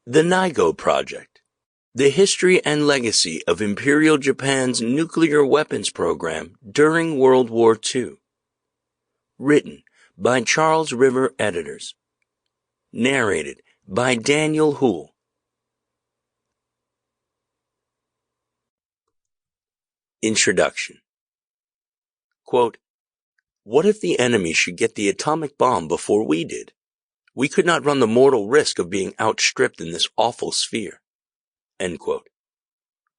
The NIGO Project, the history and legacy of Imperial Japan's nuclear weapons program during World War II. Written by Charles River editors. Narrated by Daniel Houle. Introduction. Quote, "What if the enemy should get the atomic bomb before we did? We could not run the mortal risk of being outstripped in this awful sphere." End quote.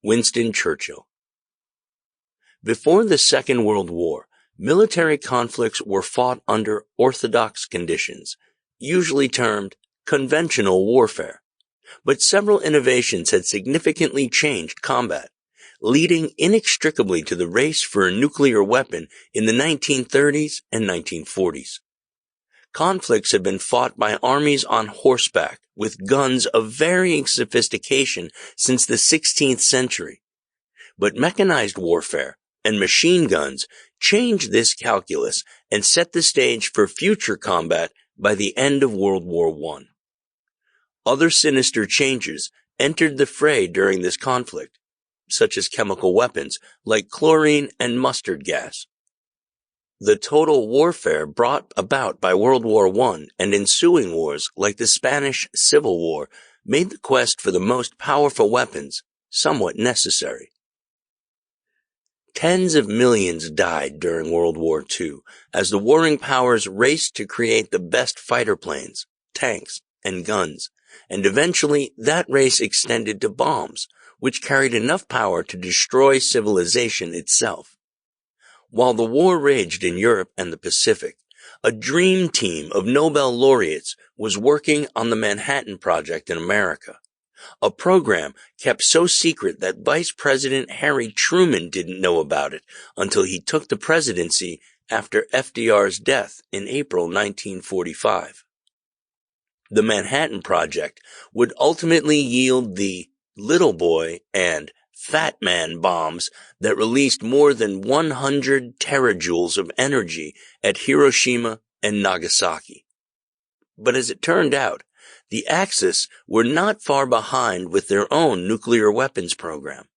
Winston Churchill. Before the Second World War, military conflicts were fought under orthodox conditions, usually termed conventional warfare. But several innovations had significantly changed combat, leading inextricably to the race for a nuclear weapon in the 1930s and 1940s. Conflicts had been fought by armies on horseback with guns of varying sophistication since the 16th century. But mechanized warfare and machine guns changed this calculus and set the stage for future combat by the end of World War I. Other sinister changes entered the fray during this conflict, such as chemical weapons like chlorine and mustard gas. The total warfare brought about by World War I and ensuing wars like the Spanish Civil War made the quest for the most powerful weapons somewhat necessary. Tens of millions died during World War II as the warring powers raced to create the best fighter planes, tanks, and guns, and eventually that race extended to bombs, which carried enough power to destroy civilization itself. While the war raged in Europe and the Pacific, a dream team of Nobel laureates was working on the Manhattan Project in America, a program kept so secret that Vice President Harry Truman didn't know about it until he took the presidency after FDR's death in April 1945. The Manhattan Project would ultimately yield the Little Boy and Fat Man bombs that released more than 100 terajoules of energy at Hiroshima and Nagasaki. But as it turned out, the Axis were not far behind with their own nuclear weapons program.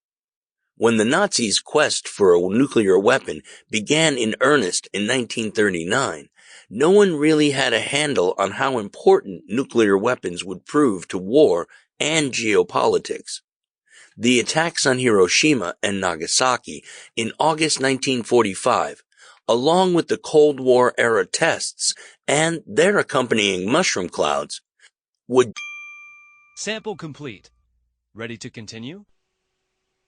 When the Nazis' quest for a nuclear weapon began in earnest in 1939, no one really had a handle on how important nuclear weapons would prove to war and geopolitics. The attacks on Hiroshima and Nagasaki in August 1945, along with the Cold War-era tests and their accompanying mushroom clouds, would... Sample complete. Ready to continue?